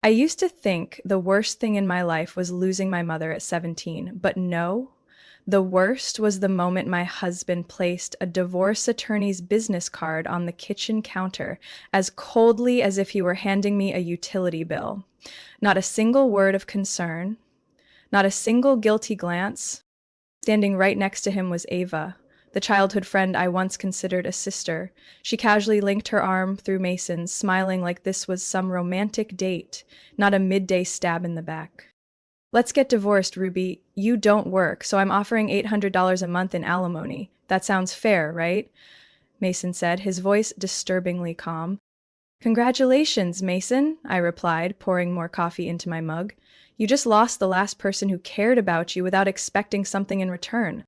I used to think the worst thing in my life was losing my mother at 17, but no. The worst was the moment my husband placed a divorce attorney's business card on the kitchen counter as coldly as if he were handing me a utility bill. Not a single word of concern, not a single guilty glance. Standing right next to him was Ava, the childhood friend I once considered a sister. She casually linked her arm through Mason's, smiling like this was some romantic date, not a midday stab in the back. Let's get divorced, Ruby. You don't work, so I'm offering $800 a month in alimony. That sounds fair, right? Mason said, his voice disturbingly calm. Congratulations, Mason, I replied, pouring more coffee into my mug. You just lost the last person who cared about you without expecting something in return.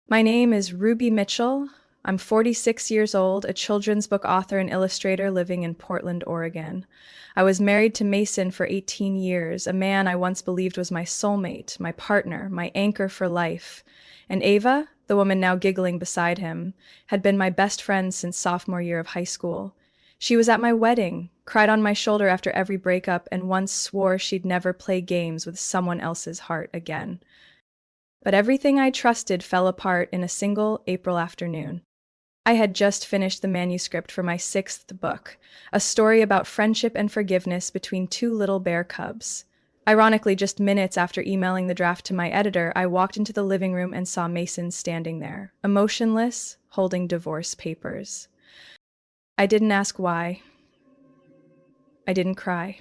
My name is Ruby Mitchell. I'm 46 years old, a children's book author and illustrator living in Portland, Oregon. I was married to Mason for 18 years, a man I once believed was my soulmate, my partner, my anchor for life. And Ava, the woman now giggling beside him, had been my best friend since sophomore year of high school. She was at my wedding, cried on my shoulder after every breakup, and once swore she'd never play games with someone else's heart again. But everything I trusted fell apart in a single April afternoon. I had just finished the manuscript for my sixth book, a story about friendship and forgiveness between two little bear cubs. Ironically, just minutes after emailing the draft to my editor, I walked into the living room and saw Mason standing there, emotionless, holding divorce papers. I didn't ask why. I didn't cry.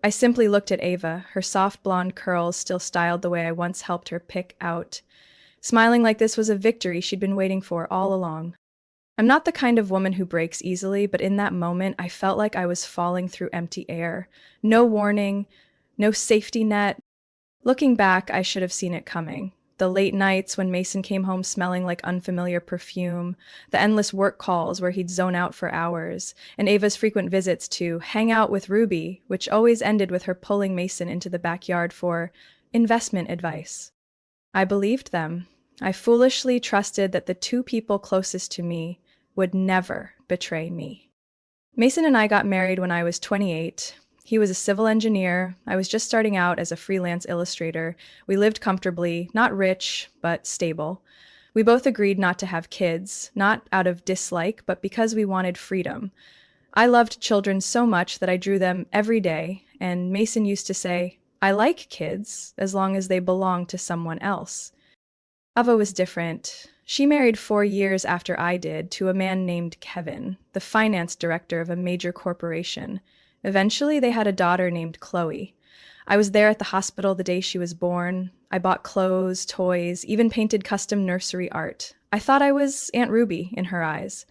I simply looked at Ava, her soft blonde curls still styled the way I once helped her pick out, smiling like this was a victory she'd been waiting for all along. I'm not the kind of woman who breaks easily, but in that moment, I felt like I was falling through empty air. No warning, no safety net. Looking back, I should have seen it coming. The late nights when Mason came home smelling like unfamiliar perfume, the endless work calls where he'd zone out for hours, and Ava's frequent visits to hang out with Ruby, which always ended with her pulling Mason into the backyard for investment advice. I believed them. I foolishly trusted that the two people closest to me would never betray me. Mason and I got married when I was 28. He was a civil engineer. I was just starting out as a freelance illustrator. We lived comfortably, not rich, but stable. We both agreed not to have kids, not out of dislike, but because we wanted freedom. I loved children so much that I drew them every day, and Mason used to say, I like kids as long as they belong to someone else. Ava was different. She married 4 years after I did to a man named Kevin, the finance director of a major corporation. Eventually, they had a daughter named Chloe. I was there at the hospital the day she was born. I bought clothes, toys, even painted custom nursery art. I thought I was Aunt Ruby in her eyes.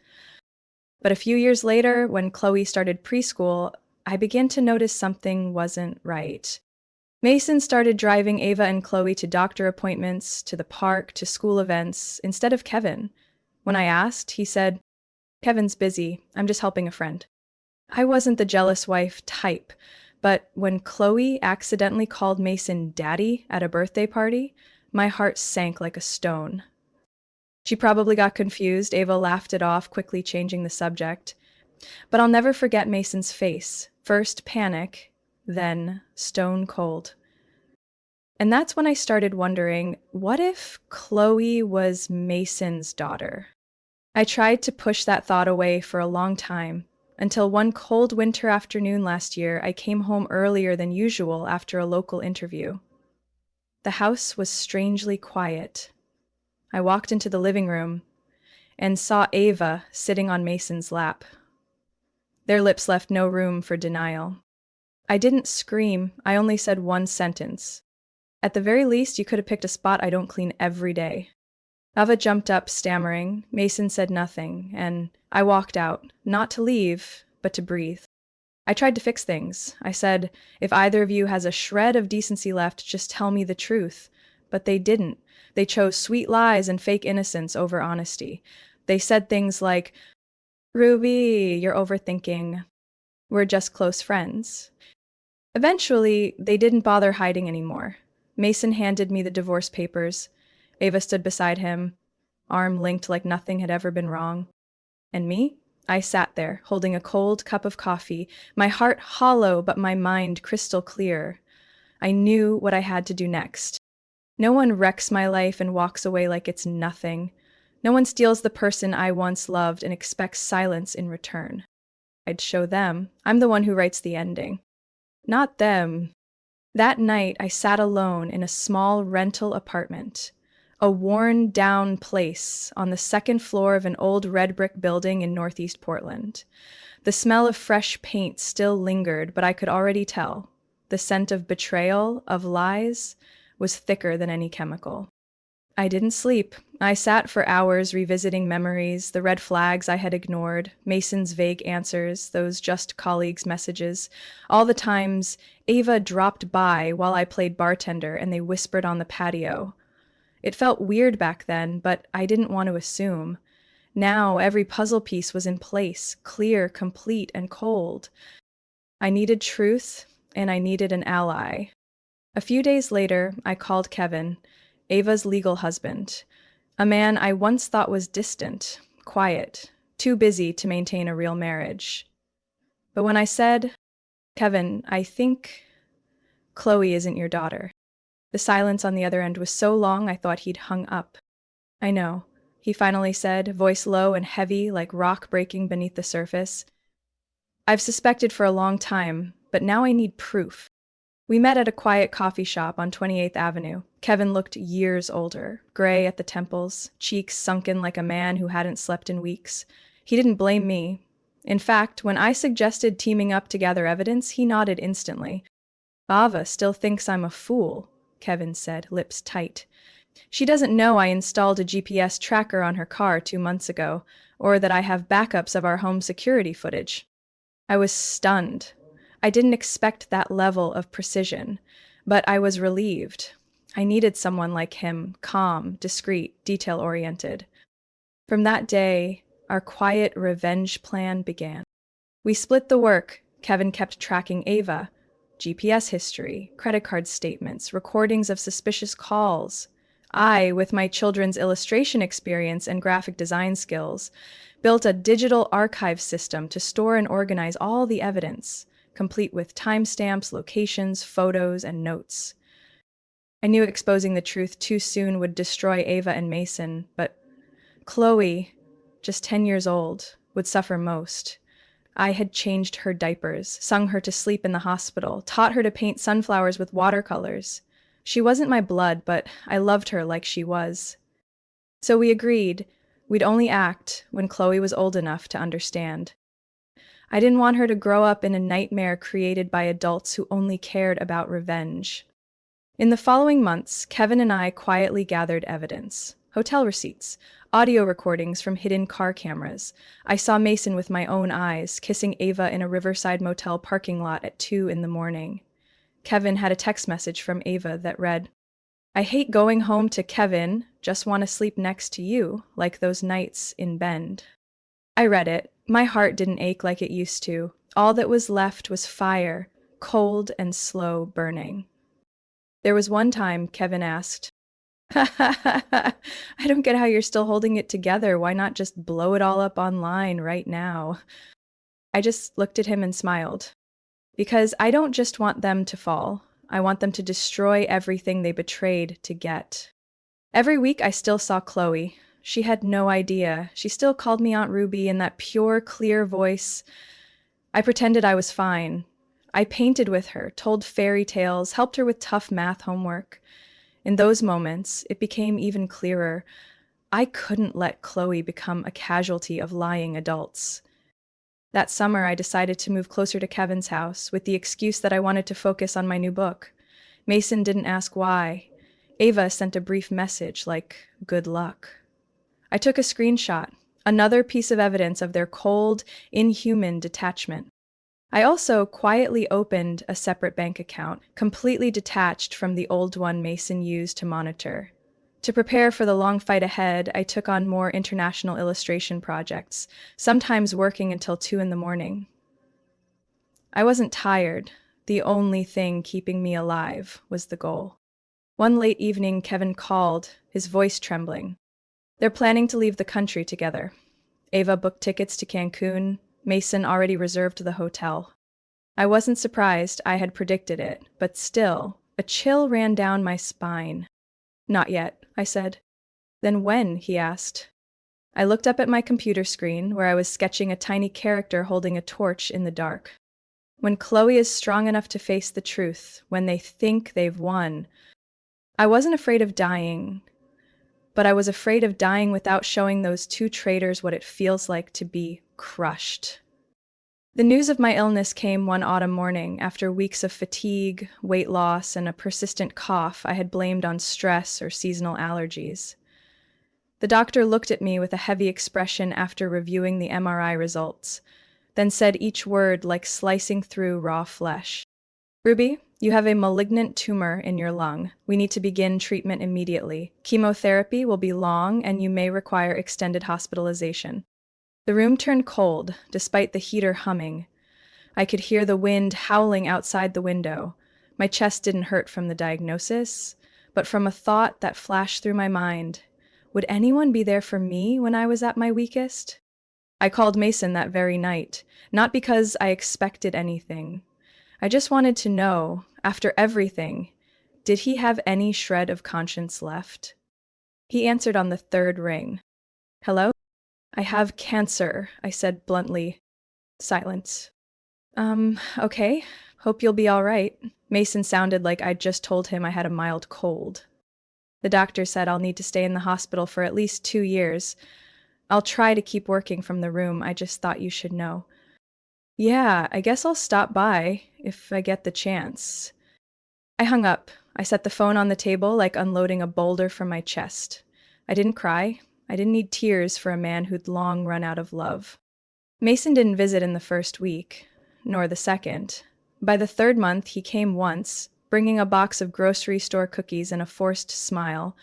But a few years later, when Chloe started preschool, I began to notice something wasn't right. Mason started driving Ava and Chloe to doctor appointments, to the park, to school events, instead of Kevin. When I asked, he said, Kevin's busy. I'm just helping a friend. I wasn't the jealous wife type, but when Chloe accidentally called Mason daddy at a birthday party, my heart sank like a stone. She probably got confused. Ava laughed it off, quickly changing the subject. But I'll never forget Mason's face. First panic, then stone cold. And that's when I started wondering, what if Chloe was Mason's daughter? I tried to push that thought away for a long time, until one cold winter afternoon last year, I came home earlier than usual after a local interview. The house was strangely quiet. I walked into the living room and saw Ava sitting on Mason's lap. Their lips left no room for denial. I didn't scream, I only said one sentence. At the very least, you could have picked a spot I don't clean every day. Ava jumped up, stammering. Mason said nothing, and I walked out, not to leave, but to breathe. I tried to fix things. I said, if either of you has a shred of decency left, just tell me the truth. But they didn't. They chose sweet lies and fake innocence over honesty. They said things like, Ruby, you're overthinking. We're just close friends. Eventually, they didn't bother hiding anymore. Mason handed me the divorce papers. Ava stood beside him, arm linked like nothing had ever been wrong. And me? I sat there, holding a cold cup of coffee, my heart hollow but my mind crystal clear. I knew what I had to do next. No one wrecks my life and walks away like it's nothing. No one steals the person I once loved and expects silence in return. I'd show them. I'm the one who writes the ending. Not them. That night, I sat alone in a small rental apartment, a worn-down place on the second floor of an old red brick building in northeast Portland. The smell of fresh paint still lingered, but I could already tell. The scent of betrayal, of lies, was thicker than any chemical. I didn't sleep. I sat for hours revisiting memories, the red flags I had ignored, Mason's vague answers, those just colleagues' messages, all the times Ava dropped by while I played bartender and they whispered on the patio. It felt weird back then, but I didn't want to assume. Now every puzzle piece was in place, clear, complete, and cold. I needed truth, and I needed an ally. A few days later, I called Kevin, Ava's legal husband, a man I once thought was distant, quiet, too busy to maintain a real marriage. But when I said, Kevin, I think Chloe isn't your daughter, the silence on the other end was so long I thought he'd hung up. I know, he finally said, voice low and heavy like rock breaking beneath the surface. I've suspected for a long time, but now I need proof. We met at a quiet coffee shop on 28th Avenue. Kevin looked years older, gray at the temples, cheeks sunken like a man who hadn't slept in weeks. He didn't blame me. In fact, when I suggested teaming up to gather evidence, he nodded instantly. Ava still thinks I'm a fool, Kevin said, lips tight. She doesn't know I installed a GPS tracker on her car 2 months ago, or that I have backups of our home security footage. I was stunned. I didn't expect that level of precision, but I was relieved. I needed someone like him, calm, discreet, detail-oriented. From that day, our quiet revenge plan began. We split the work. Kevin kept tracking Ava, GPS history, credit card statements, recordings of suspicious calls. I, with my children's illustration experience and graphic design skills, built a digital archive system to store and organize all the evidence, complete with timestamps, locations, photos, and notes. I knew exposing the truth too soon would destroy Ava and Mason, but Chloe, just 10 years old, would suffer most. I had changed her diapers, sung her to sleep in the hospital, taught her to paint sunflowers with watercolors. She wasn't my blood, but I loved her like she was. So we agreed we'd only act when Chloe was old enough to understand. I didn't want her to grow up in a nightmare created by adults who only cared about revenge. In the following months, Kevin and I quietly gathered evidence. Hotel receipts, audio recordings from hidden car cameras. I saw Mason with my own eyes, kissing Ava in a Riverside motel parking lot at 2 in the morning. Kevin had a text message from Ava that read, I hate going home to Kevin, just want to sleep next to you, like those nights in Bend. I read it. My heart didn't ache like it used to. All that was left was fire, cold and slow burning. There was one time Kevin asked, I don't get how you're still holding it together. Why not just blow it all up online right now? I just looked at him and smiled. Because I don't just want them to fall. I want them to destroy everything they betrayed to get. Every week I still saw Chloe. She had no idea. She still called me Aunt Ruby in that pure, clear voice. I pretended I was fine. I painted with her, told fairy tales, helped her with tough math homework. In those moments, it became even clearer. I couldn't let Chloe become a casualty of lying adults. That summer, I decided to move closer to Kevin's house with the excuse that I wanted to focus on my new book. Mason didn't ask why. Ava sent a brief message like, good luck. I took a screenshot, another piece of evidence of their cold, inhuman detachment. I also quietly opened a separate bank account, completely detached from the old one Mason used to monitor. To prepare for the long fight ahead, I took on more international illustration projects, sometimes working until 2 in the morning. I wasn't tired. The only thing keeping me alive was the goal. One late evening, Kevin called, his voice trembling. They're planning to leave the country together. Ava booked tickets to Cancun. Mason already reserved the hotel. I wasn't surprised, I had predicted it, but still, a chill ran down my spine. Not yet, I said. Then when? He asked. I looked up at my computer screen, where I was sketching a tiny character holding a torch in the dark. When Chloe is strong enough to face the truth, when they think they've won. I wasn't afraid of dying, but I was afraid of dying without showing those two traitors what it feels like to be crushed. The news of my illness came one autumn morning after weeks of fatigue, weight loss, and a persistent cough I had blamed on stress or seasonal allergies. The doctor looked at me with a heavy expression after reviewing the MRI results, then said each word like slicing through raw flesh. Ruby, you have a malignant tumor in your lung. We need to begin treatment immediately. Chemotherapy will be long and you may require extended hospitalization. The room turned cold, despite the heater humming. I could hear the wind howling outside the window. My chest didn't hurt from the diagnosis, but from a thought that flashed through my mind. Would anyone be there for me when I was at my weakest? I called Mason that very night, not because I expected anything. I just wanted to know, after everything, did he have any shred of conscience left? He answered on the third ring. Hello? I have cancer, I said bluntly. Silence. Okay. Hope you'll be all right. Mason sounded like I'd just told him I had a mild cold. The doctor said I'll need to stay in the hospital for at least 2 years. I'll try to keep working from the room, I just thought you should know. Yeah, I guess I'll stop by, if I get the chance. I hung up. I set the phone on the table like unloading a boulder from my chest. I didn't cry. I didn't need tears for a man who'd long run out of love. Mason didn't visit in the first week, nor the second. By the third month, he came once, bringing a box of grocery store cookies and a forced smile.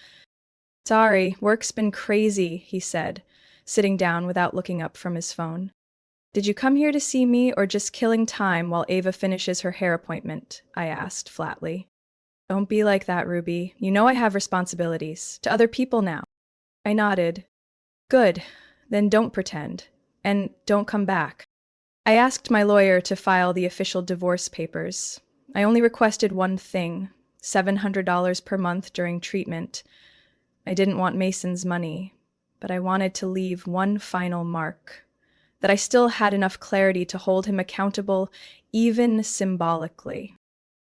Sorry, work's been crazy, he said, sitting down without looking up from his phone. Did you come here to see me or just killing time while Ava finishes her hair appointment? I asked flatly. Don't be like that, Ruby. You know I have responsibilities. To other people now. I nodded. Good. Then don't pretend. And don't come back. I asked my lawyer to file the official divorce papers. I only requested one thing, $700 per month during treatment. I didn't want Mason's money, but I wanted to leave one final mark. That I still had enough clarity to hold him accountable, even symbolically.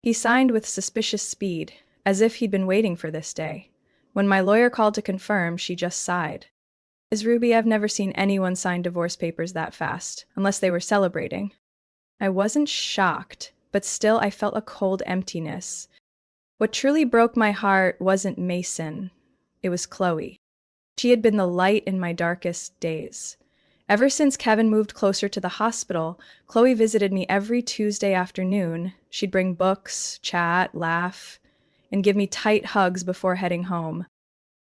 He signed with suspicious speed, as if he'd been waiting for this day. When my lawyer called to confirm, she just sighed. Ruby, I've never seen anyone sign divorce papers that fast, unless they were celebrating. I wasn't shocked, but still I felt a cold emptiness. What truly broke my heart wasn't Mason. It was Chloe. She had been the light in my darkest days. Ever since Kevin moved closer to the hospital, Chloe visited me every Tuesday afternoon. She'd bring books, chat, laugh, and give me tight hugs before heading home.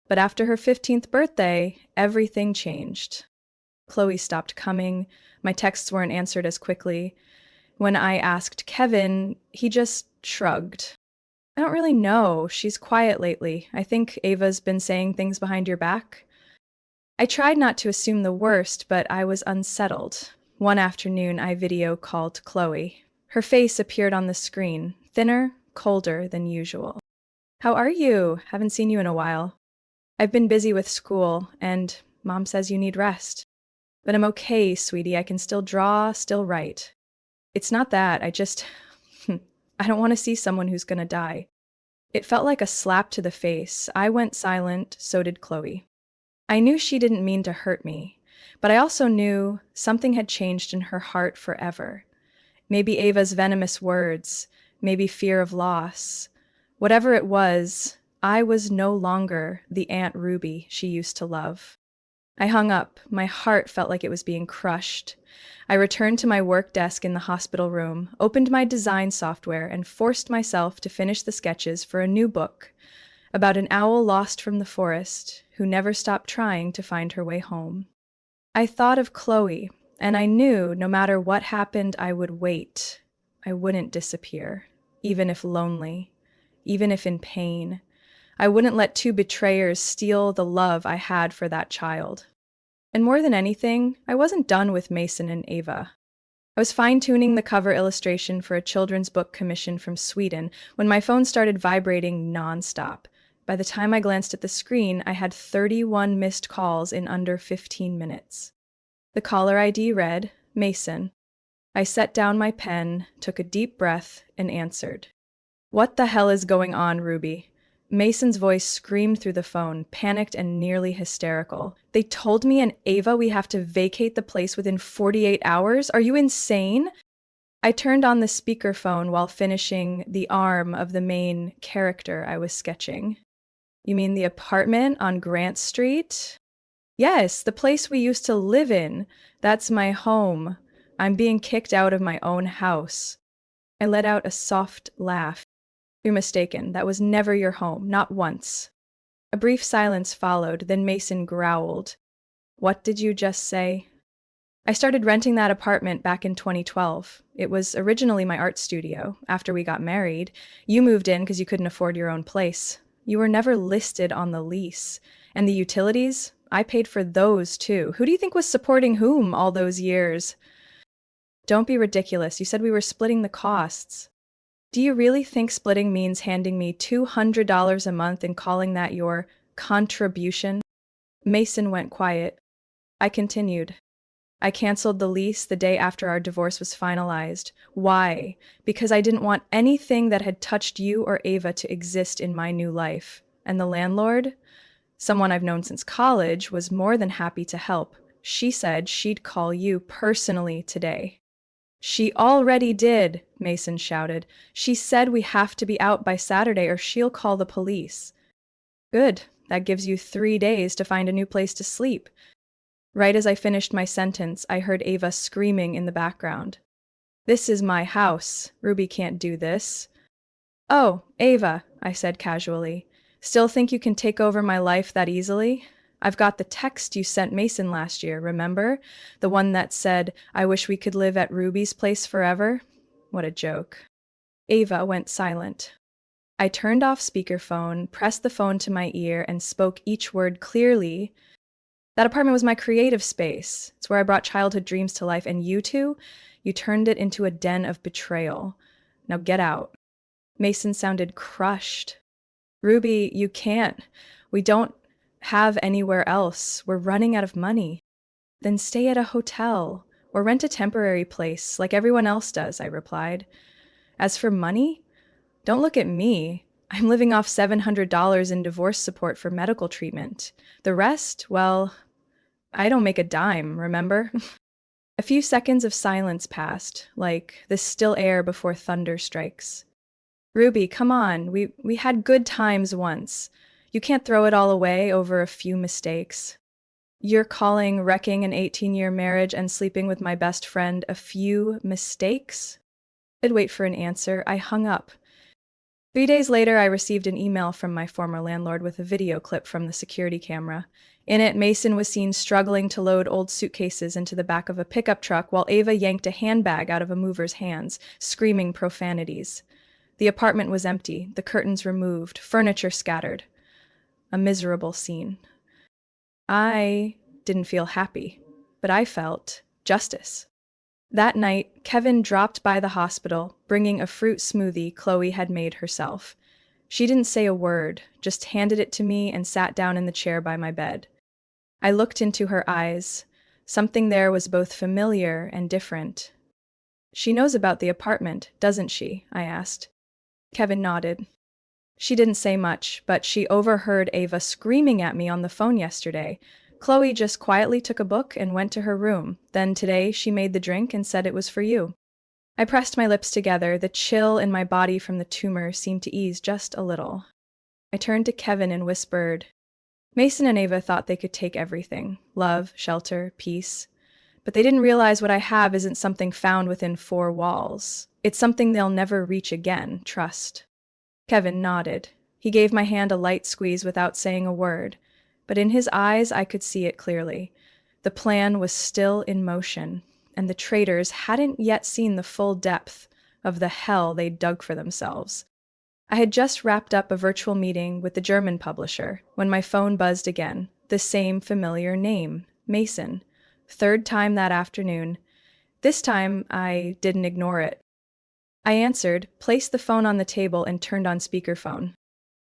But after her 15th birthday, everything changed. Chloe stopped coming. My texts weren't answered as quickly. When I asked Kevin, he just shrugged. I don't really know. She's quiet lately. I think Ava's been saying things behind your back. I tried not to assume the worst, but I was unsettled. One afternoon, I video called Chloe. Her face appeared on the screen, thinner, colder than usual. How are you? Haven't seen you in a while. I've been busy with school, and Mom says you need rest. But I'm okay, sweetie. I can still draw, still write. It's not that. I don't want to see someone who's gonna die. It felt like a slap to the face. I went silent, so did Chloe. I knew she didn't mean to hurt me, but I also knew something had changed in her heart forever. Maybe Ava's venomous words, maybe fear of loss. Whatever it was, I was no longer the Aunt Ruby she used to love. I hung up. My heart felt like it was being crushed. I returned to my work desk in the hospital room, opened my design software, and forced myself to finish the sketches for a new book about an owl lost from the forest who never stopped trying to find her way home. I thought of Chloe, and I knew no matter what happened, I would wait. I wouldn't disappear, even if lonely, even if in pain. I wouldn't let two betrayers steal the love I had for that child. And more than anything, I wasn't done with Mason and Ava. I was fine-tuning the cover illustration for a children's book commission from Sweden when my phone started vibrating nonstop. By the time I glanced at the screen, I had 31 missed calls in under 15 minutes. The caller ID read, Mason. I set down my pen, took a deep breath, and answered. What the hell is going on, Ruby? Mason's voice screamed through the phone, panicked and nearly hysterical. They told me and Ava we have to vacate the place within 48 hours? Are you insane? I turned on the speakerphone while finishing the arm of the main character I was sketching. You mean the apartment on Grant Street? Yes, the place we used to live in. That's my home. I'm being kicked out of my own house. I let out a soft laugh. You're mistaken. That was never your home, not once. A brief silence followed, then Mason growled. What did you just say? I started renting that apartment back in 2012. It was originally my art studio. After we got married, you moved in because you couldn't afford your own place. You were never listed on the lease. And the utilities? I paid for those too. Who do you think was supporting whom all those years? Don't be ridiculous. You said we were splitting the costs. Do you really think splitting means handing me $200 a month and calling that your contribution? Mason went quiet. I continued. I canceled the lease the day after our divorce was finalized. Why? Because I didn't want anything that had touched you or Ava to exist in my new life. And the landlord, someone I've known since college, was more than happy to help. She said she'd call you personally today. She already did, Mason shouted. She said we have to be out by Saturday or she'll call the police. Good. That gives you 3 days to find a new place to sleep. Right as I finished my sentence, I heard Ava screaming in the background. This is my house. Ruby can't do this. Oh, Ava, I said casually. Still think you can take over my life that easily? I've got the text you sent Mason last year, remember? The one that said, I wish we could live at Ruby's place forever? What a joke. Ava went silent. I turned off speakerphone, pressed the phone to my ear, and spoke each word clearly. That apartment was my creative space. It's where I brought childhood dreams to life, and you two, you turned it into a den of betrayal. Now get out. Mason sounded crushed. Ruby, you can't. We don't have anywhere else. We're running out of money. Then stay at a hotel or rent a temporary place like everyone else does, I replied. As for money, don't look at me. I'm living off $700 in divorce support for medical treatment. The rest, well, I don't make a dime, remember? A few seconds of silence passed, like the still air before thunder strikes. Ruby, come on. We had good times once. You can't throw it all away over a few mistakes. You're calling wrecking an 18-year marriage and sleeping with my best friend a few mistakes? I'd wait for an answer. I hung up. 3 days later, I received an email from my former landlord with a video clip from the security camera. In it, Mason was seen struggling to load old suitcases into the back of a pickup truck while Ava yanked a handbag out of a mover's hands, screaming profanities. The apartment was empty, the curtains removed, furniture scattered. A miserable scene. I didn't feel happy, but I felt justice. That night, Kevin dropped by the hospital, bringing a fruit smoothie Chloe had made herself. She didn't say a word, just handed it to me and sat down in the chair by my bed. I looked into her eyes. Something there was both familiar and different. She knows about the apartment, doesn't she? I asked. Kevin nodded. She didn't say much, but she overheard Ava screaming at me on the phone yesterday. Chloe just quietly took a book and went to her room. Then today she made the drink and said it was for you. I pressed my lips together. The chill in my body from the tumor seemed to ease just a little. I turned to Kevin and whispered, Mason and Ava thought they could take everything. Love, shelter, peace. But they didn't realize what I have isn't something found within 4 walls. It's something they'll never reach again, trust. Kevin nodded. He gave my hand a light squeeze without saying a word, but in his eyes I could see it clearly. The plan was still in motion, and the traitors hadn't yet seen the full depth of the hell they'd dug for themselves. I had just wrapped up a virtual meeting with the German publisher when my phone buzzed again, the same familiar name, Mason. Third time that afternoon. This time, I didn't ignore it. I answered, placed the phone on the table, and turned on speakerphone.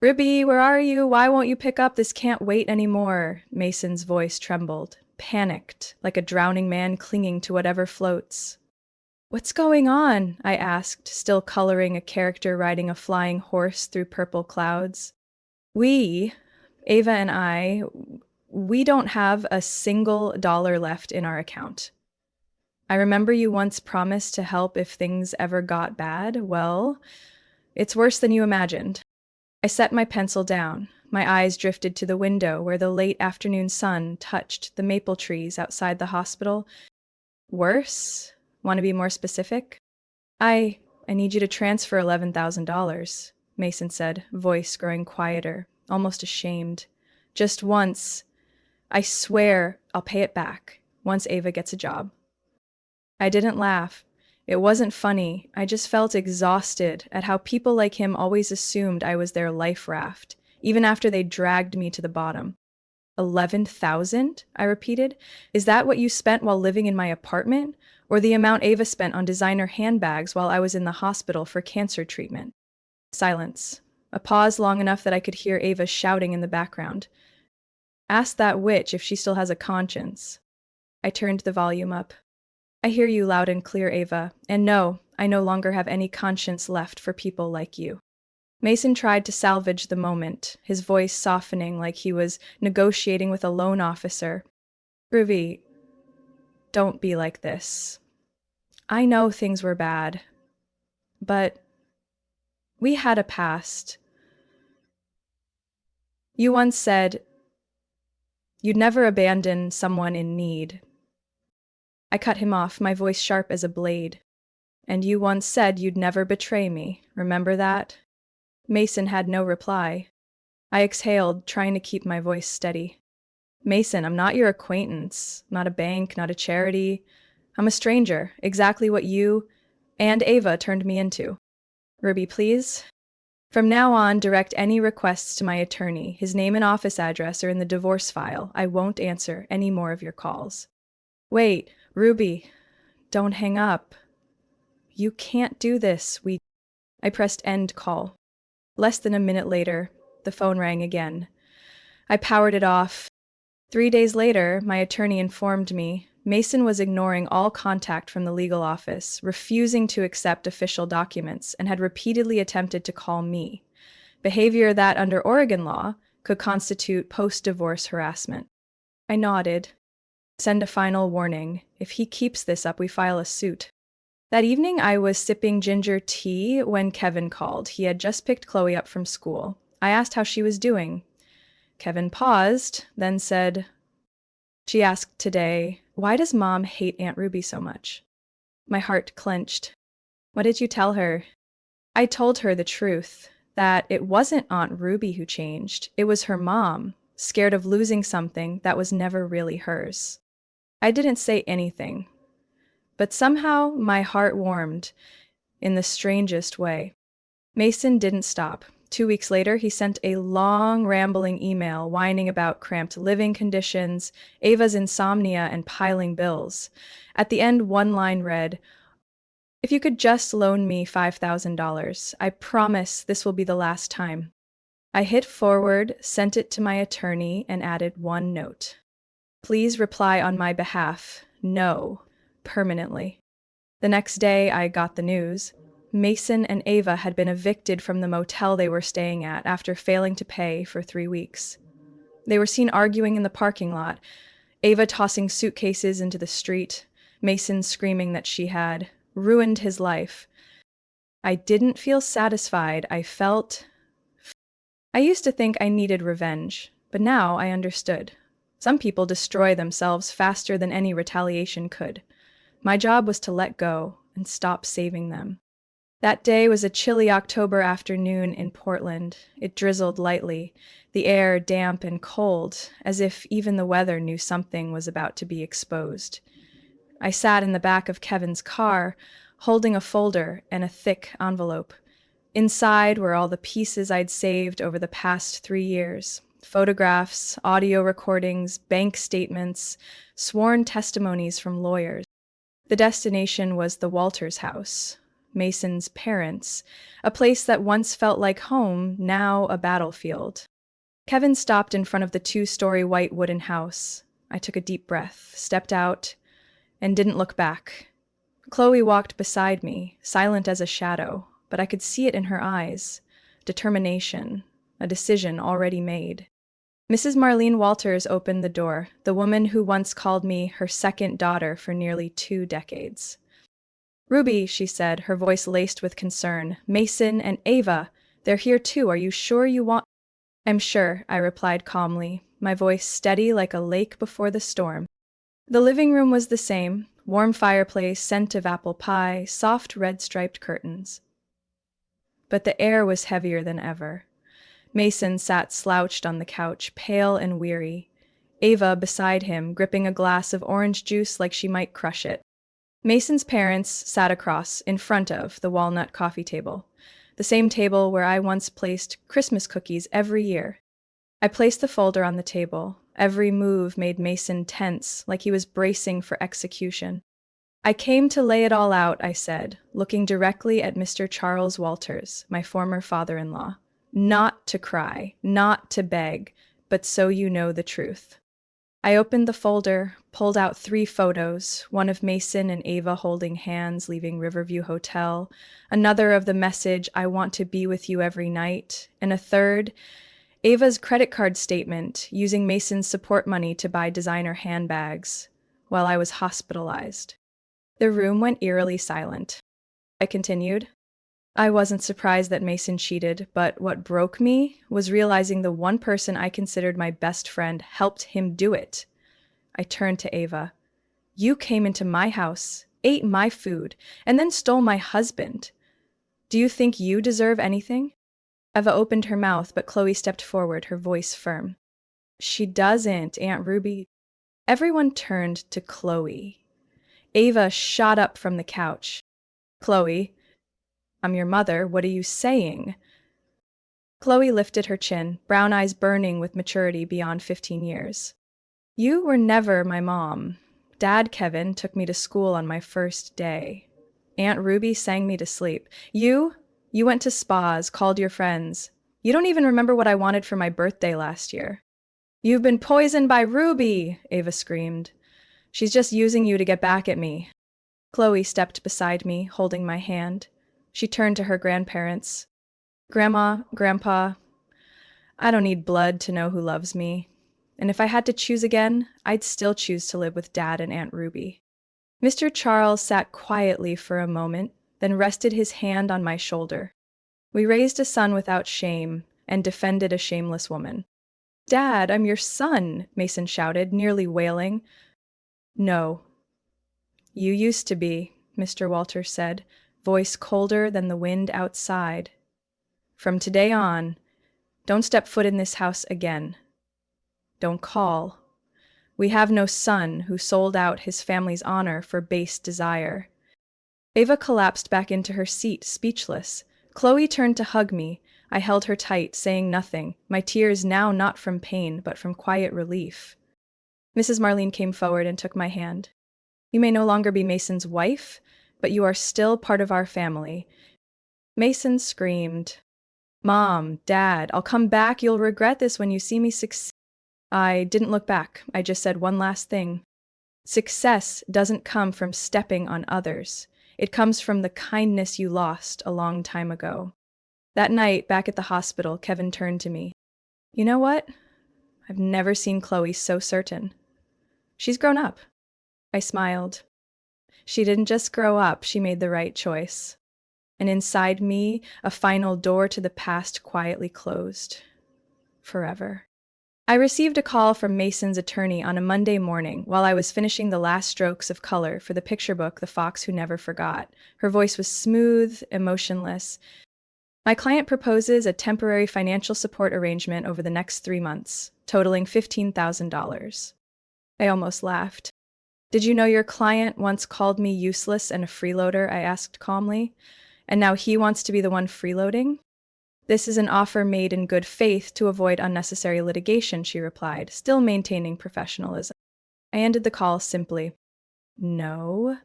Ruby, where are you? Why won't you pick up? This can't wait anymore. Mason's voice trembled, panicked, like a drowning man clinging to whatever floats. What's going on? I asked, still coloring a character riding a flying horse through purple clouds. Ava and I, we don't have a single dollar left in our account. I remember you once promised to help if things ever got bad. Well, it's worse than you imagined. I set my pencil down. My eyes drifted to the window where the late afternoon sun touched the maple trees outside the hospital. Worse? Want to be more specific? I need you to transfer $11,000, Mason said, voice growing quieter, almost ashamed. Just once. I swear I'll pay it back, once Ava gets a job. I didn't laugh. It wasn't funny. I just felt exhausted at how people like him always assumed I was their life raft, even after they dragged me to the bottom. 11,000? I repeated. Is that what you spent while living in my apartment? Or the amount Ava spent on designer handbags while I was in the hospital for cancer treatment? Silence. A pause long enough that I could hear Ava shouting in the background. Ask that witch if she still has a conscience. I turned the volume up. I hear you loud and clear, Ava, and no, I no longer have any conscience left for people like you. Mason tried to salvage the moment, his voice softening like he was negotiating with a loan officer. Ruby, don't be like this. I know things were bad, but we had a past. You once said you'd never abandon someone in need. I cut him off, my voice sharp as a blade. And you once said you'd never betray me. Remember that? Mason had no reply. I exhaled, trying to keep my voice steady. Mason, I'm not your acquaintance, not a bank, not a charity. I'm a stranger, exactly what you and Ava turned me into. Ruby, please. From now on, direct any requests to my attorney. His name and office address are in the divorce file. I won't answer any more of your calls. Wait, Ruby, don't hang up. You can't do this. I pressed end call. Less than a minute later, the phone rang again. I powered it off. 3 days later, my attorney informed me Mason was ignoring all contact from the legal office, refusing to accept official documents, and had repeatedly attempted to call me. Behavior that, under Oregon law, could constitute post-divorce harassment. I nodded. Send a final warning. If he keeps this up, we file a suit. That evening, I was sipping ginger tea when Kevin called. He had just picked Chloe up from school. I asked how she was doing. Kevin paused, then said, she asked today, why does Mom hate Aunt Ruby so much? My heart clenched. What did you tell her? I told her the truth, that it wasn't Aunt Ruby who changed. It was her mom, scared of losing something that was never really hers. I didn't say anything, but somehow my heart warmed in the strangest way. Mason didn't stop. 2 weeks later, he sent a long, rambling email whining about cramped living conditions, Ava's insomnia, and piling bills. At the end, one line read, if you could just loan me $5,000, I promise this will be the last time. I hit forward, sent it to my attorney, and added one note. Please reply on my behalf. No, permanently. The next day, I got the news. Mason and Ava had been evicted from the motel they were staying at after failing to pay for 3 weeks. They were seen arguing in the parking lot, Ava tossing suitcases into the street, Mason screaming that she had ruined his life. I didn't feel satisfied. I used to think I needed revenge, but now I understood. Some people destroy themselves faster than any retaliation could. My job was to let go and stop saving them. That day was a chilly October afternoon in Portland. It drizzled lightly, the air damp and cold, as if even the weather knew something was about to be exposed. I sat in the back of Kevin's car, holding a folder and a thick envelope. Inside were all the pieces I'd saved over the past 3 years, photographs, audio recordings, bank statements, sworn testimonies from lawyers. The destination was the Walters house, Mason's parents, a place that once felt like home, now a battlefield. Kevin stopped in front of the two-story white wooden house. I took a deep breath, stepped out, and didn't look back. Chloe walked beside me, silent as a shadow, but I could see it in her eyes. Determination, a decision already made. Mrs. Marlene Walters opened the door, the woman who once called me her second daughter for nearly 2 decades. "Ruby," she said, her voice laced with concern, "Mason and Ava, they're here too. Are you sure you want—" "I'm sure," I replied calmly, my voice steady like a lake before the storm. The living room was the same, warm fireplace, scent of apple pie, soft red-striped curtains. But the air was heavier than ever. Mason sat slouched on the couch, pale and weary. Ava beside him, gripping a glass of orange juice like she might crush it. Mason's parents sat across, in front of, the walnut coffee table, the same table where I once placed Christmas cookies every year. I placed the folder on the table. Every move made Mason tense, like he was bracing for execution. "I came to lay it all out," I said, looking directly at Mr. Charles Walters, my former father-in-law. "Not to cry, not to beg, but so you know the truth." I opened the folder, pulled out 3 photos, one of Mason and Ava holding hands leaving Riverview Hotel, another of the message, "I want to be with you every night," and a third, Ava's credit card statement using Mason's support money to buy designer handbags while I was hospitalized. The room went eerily silent. I continued. "I wasn't surprised that Mason cheated, but what broke me was realizing the one person I considered my best friend helped him do it." I turned to Ava. "You came into my house, ate my food, and then stole my husband. Do you think you deserve anything?" Eva opened her mouth, but Chloe stepped forward, her voice firm. "She doesn't, Aunt Ruby." Everyone turned to Chloe. Ava shot up from the couch. "Chloe, I'm your mother. What are you saying?" Chloe lifted her chin, brown eyes burning with maturity beyond 15 years. "You were never my mom. Dad, Kevin, took me to school on my first day. Aunt Ruby sang me to sleep. You went to spas, called your friends. You don't even remember what I wanted for my birthday last year." "You've been poisoned by Ruby," Ava screamed. "She's just using you to get back at me." Chloe stepped beside me, holding my hand. She turned to her grandparents. "Grandma, Grandpa, I don't need blood to know who loves me. And if I had to choose again, I'd still choose to live with Dad and Aunt Ruby." Mr. Charles sat quietly for a moment, then rested his hand on my shoulder. "We raised a son without shame and defended a shameless woman." "Dad, I'm your son," Mason shouted, nearly wailing. "No. You used to be," Mr. Walters said, voice colder than the wind outside. "From today on, don't step foot in this house again. Don't call. We have no son who sold out his family's honor for base desire." Ava collapsed back into her seat, speechless. Chloe turned to hug me. I held her tight, saying nothing, my tears now not from pain, but from quiet relief. Mrs. Marlene came forward and took my hand. "You may no longer be Mason's wife, but you are still part of our family." Mason screamed. "Mom, Dad, I'll come back. You'll regret this when you see me succeed." I didn't look back. I just said one last thing. "Success doesn't come from stepping on others. It comes from the kindness you lost a long time ago." That night, back at the hospital, Kevin turned to me. "You know what? I've never seen Chloe so certain. She's grown up." I smiled. "She didn't just grow up, she made the right choice." And inside me, a final door to the past quietly closed. Forever. I received a call from Mason's attorney on a Monday morning while I was finishing the last strokes of color for the picture book The Fox Who Never Forgot. Her voice was smooth, emotionless. "My client proposes a temporary financial support arrangement over the next 3 months, totaling $15,000. I almost laughed. "Did you know your client once called me useless and a freeloader?" I asked calmly. "And now he wants to be the one freeloading?" This is an offer made in good faith to avoid unnecessary litigation, she replied, still maintaining professionalism. I ended the call simply. No.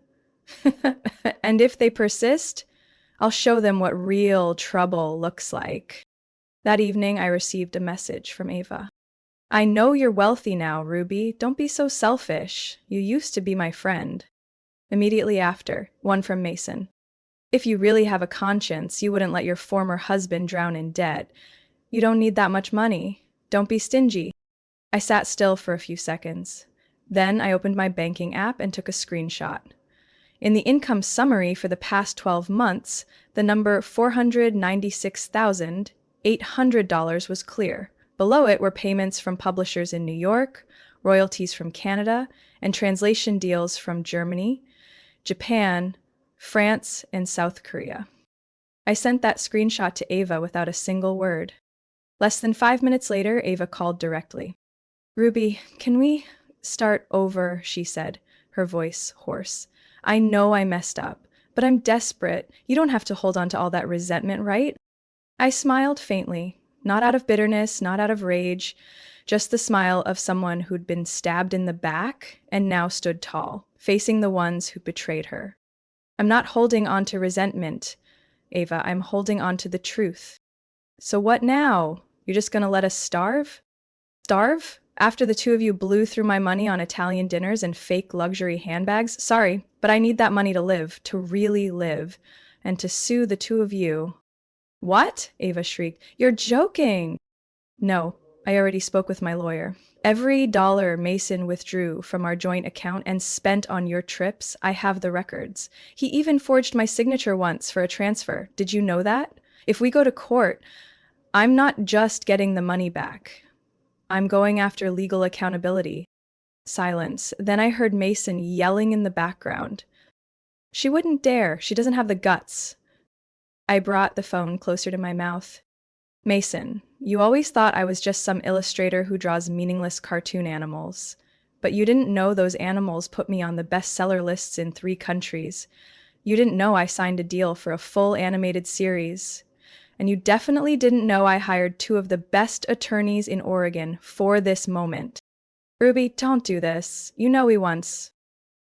And if they persist, I'll show them what real trouble looks like. That evening, I received a message from Ava. I know you're wealthy now, Ruby. Don't be so selfish. You used to be my friend. Immediately after, one from Mason. If you really have a conscience, you wouldn't let your former husband drown in debt. You don't need that much money. Don't be stingy. I sat still for a few seconds. Then I opened my banking app and took a screenshot. In the income summary for the past 12 months, the number $496,800 was clear. Below it were payments from publishers in New York, royalties from Canada, and translation deals from Germany, Japan, France, and South Korea. I sent that screenshot to Ava without a single word. Less than 5 minutes later, Ava called directly. Ruby, can we start over, she said, her voice hoarse. I know I messed up, but I'm desperate. You don't have to hold on to all that resentment, right? I smiled faintly, not out of bitterness, not out of rage, just the smile of someone who'd been stabbed in the back and now stood tall, facing the ones who betrayed her. I'm not holding on to resentment, Ava. I'm holding on to the truth. So what now? You're just gonna let us starve? Starve? After the two of you blew through my money on Italian dinners and fake luxury handbags? Sorry, but I need that money to live, to really live, and to sue the two of you. What? Ava shrieked. You're joking! No, I already spoke with my lawyer. Every dollar Mason withdrew from our joint account and spent on your trips, I have the records. He even forged my signature once for a transfer. Did you know that? If we go to court, I'm not just getting the money back. I'm going after legal accountability. Silence. Then I heard Mason yelling in the background. She wouldn't dare. She doesn't have the guts. I brought the phone closer to my mouth. Mason, you always thought I was just some illustrator who draws meaningless cartoon animals. But you didn't know those animals put me on the bestseller lists in 3 countries. You didn't know I signed a deal for a full animated series. And you definitely didn't know I hired 2 of the best attorneys in Oregon for this moment. Ruby, don't do this. You know we once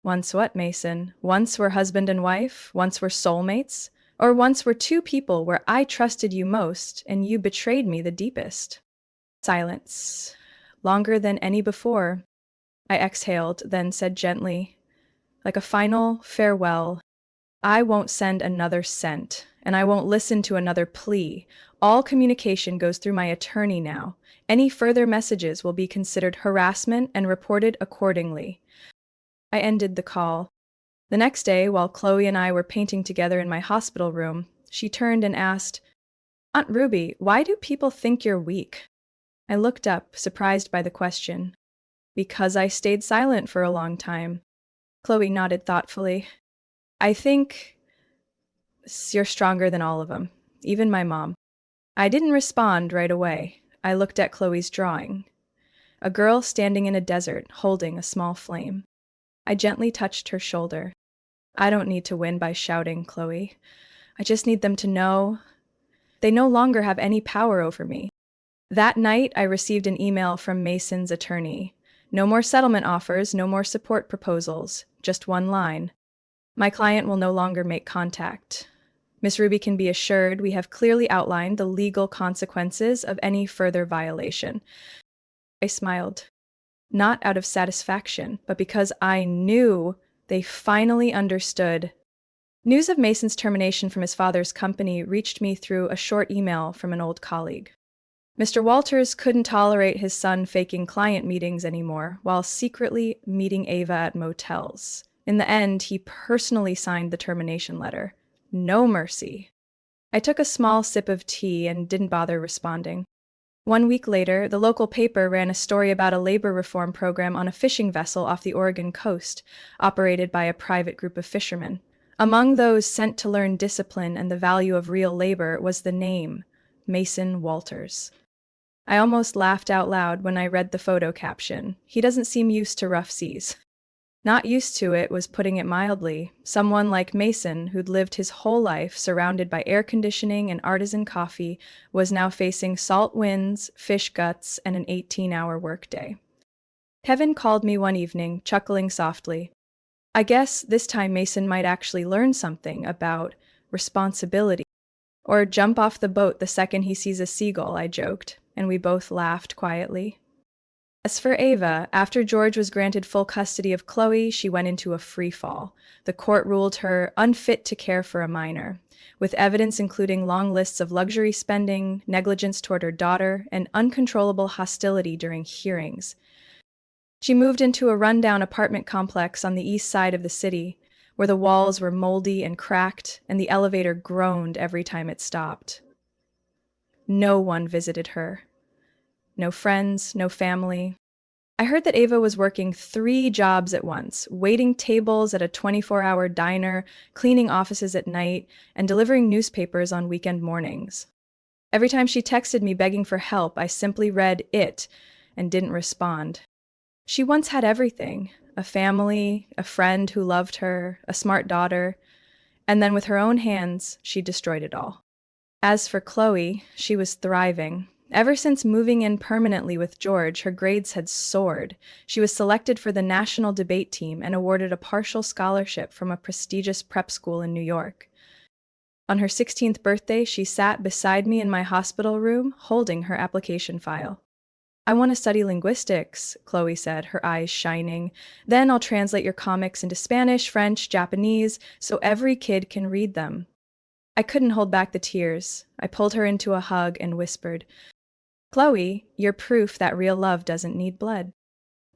what, Mason? Once were husband and wife? Once were soulmates? Or once were 2 people where I trusted you most and you betrayed me the deepest? Silence. Longer than any before. I exhaled, then said gently, like a final farewell, I won't send another cent, and I won't listen to another plea. All communication goes through my attorney now. Any further messages will be considered harassment and reported accordingly. I ended the call. The next day, while Chloe and I were painting together in my hospital room, she turned and asked, Aunt Ruby, why do people think you're weak? I looked up, surprised by the question. Because I stayed silent for a long time. Chloe nodded thoughtfully. I think you're stronger than all of them, even my mom. I didn't respond right away. I looked at Chloe's drawing. A girl standing in a desert, holding a small flame. I gently touched her shoulder. I don't need to win by shouting, Chloe. I just need them to know they no longer have any power over me. That night, I received an email from Mason's attorney. No more settlement offers, no more support proposals, just one line. My client will no longer make contact. Miss Ruby can be assured we have clearly outlined the legal consequences of any further violation. I smiled, not out of satisfaction, but because I knew they finally understood. News of Mason's termination from his father's company reached me through a short email from an old colleague. Mr. Walters couldn't tolerate his son faking client meetings anymore while secretly meeting Ava at motels. In the end, he personally signed the termination letter. No mercy. I took a small sip of tea and didn't bother responding. 1 week later, the local paper ran a story about a labor reform program on a fishing vessel off the Oregon coast, operated by a private group of fishermen. Among those sent to learn discipline and the value of real labor was the name, Mason Walters. I almost laughed out loud when I read the photo caption. He doesn't seem used to rough seas. Not used to it was putting it mildly. Someone like Mason, who'd lived his whole life surrounded by air conditioning and artisan coffee, was now facing salt winds, fish guts, and an 18-hour workday. Kevin called me one evening, chuckling softly. I guess this time Mason might actually learn something about responsibility. Or jump off the boat the second he sees a seagull, I joked, and we both laughed quietly. As for Ava, after George was granted full custody of Chloe, she went into a free fall. The court ruled her unfit to care for a minor, with evidence including long lists of luxury spending, negligence toward her daughter, and uncontrollable hostility during hearings. She moved into a rundown apartment complex on the east side of the city, where the walls were moldy and cracked, and the elevator groaned every time it stopped. No one visited her. No friends, no family. I heard that Ava was working 3 jobs at once, waiting tables at a 24-hour diner, cleaning offices at night, and delivering newspapers on weekend mornings. Every time she texted me begging for help, I simply read it and didn't respond. She once had everything, a family, a friend who loved her, a smart daughter, and then with her own hands, she destroyed it all. As for Chloe, she was thriving. Ever since moving in permanently with George, her grades had soared. She was selected for the national debate team and awarded a partial scholarship from a prestigious prep school in New York. On her 16th birthday, she sat beside me in my hospital room, holding her application file. I want to study linguistics, Chloe said, her eyes shining. Then I'll translate your comics into Spanish, French, Japanese, so every kid can read them. I couldn't hold back the tears. I pulled her into a hug and whispered, Chloe, you're proof that real love doesn't need blood.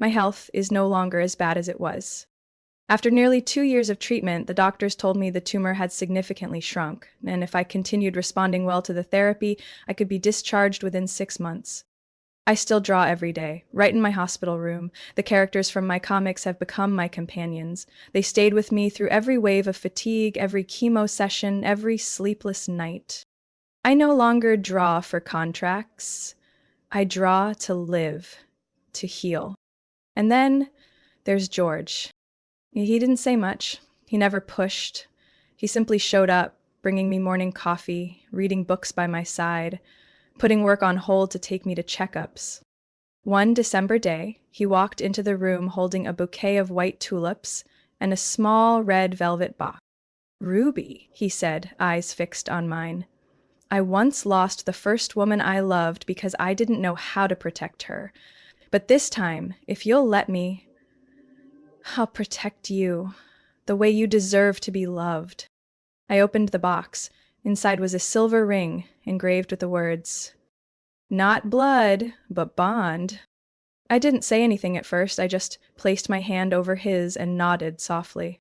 My health is no longer as bad as it was. After nearly 2 years of treatment, the doctors told me the tumor had significantly shrunk, and if I continued responding well to the therapy, I could be discharged within 6 months. I still draw every day, right in my hospital room. The characters from my comics have become my companions. They stayed with me through every wave of fatigue, every chemo session, every sleepless night. I no longer draw for contracts. I draw to live, to heal. And then there's George. He didn't say much. He never pushed. He simply showed up, bringing me morning coffee, reading books by my side, putting work on hold to take me to checkups. One December day, he walked into the room holding a bouquet of white tulips and a small red velvet box. Ruby, he said, eyes fixed on mine. I once lost the first woman I loved because I didn't know how to protect her. But this time, if you'll let me, I'll protect you, the way you deserve to be loved. I opened the box. Inside was a silver ring, engraved with the words, "Not blood, but bond." I didn't say anything at first, I just placed my hand over his and nodded softly.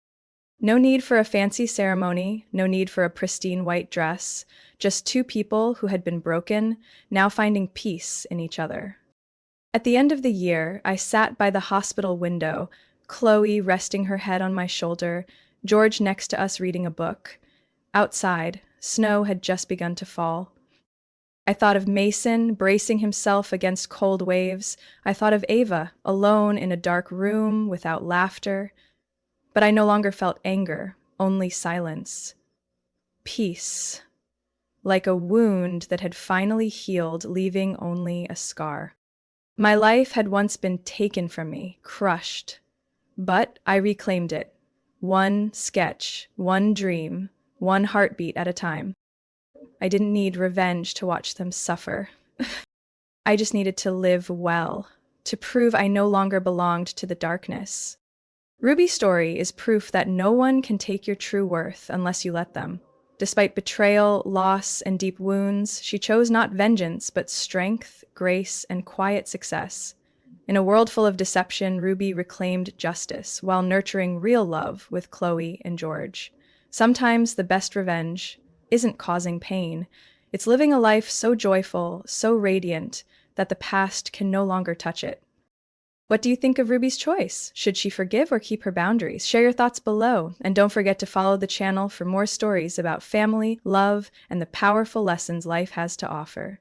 No need for a fancy ceremony, no need for a pristine white dress, just 2 people who had been broken, now finding peace in each other. At the end of the year, I sat by the hospital window, Chloe resting her head on my shoulder, George next to us reading a book. Outside, snow had just begun to fall. I thought of Mason bracing himself against cold waves. I thought of Ava, alone in a dark room without laughter. But I no longer felt anger, only silence. Peace. Like a wound that had finally healed, leaving only a scar. My life had once been taken from me, crushed. But I reclaimed it. One sketch, one dream, one heartbeat at a time. I didn't need revenge to watch them suffer. I just needed to live well, to prove I no longer belonged to the darkness. Ruby's story is proof that no one can take your true worth unless you let them. Despite betrayal, loss, and deep wounds, she chose not vengeance, but strength, grace, and quiet success. In a world full of deception, Ruby reclaimed justice while nurturing real love with Chloe and George. Sometimes the best revenge isn't causing pain. It's living a life so joyful, so radiant, that the past can no longer touch it. What do you think of Ruby's choice? Should she forgive or keep her boundaries? Share your thoughts below, and don't forget to follow the channel for more stories about family, love, and the powerful lessons life has to offer.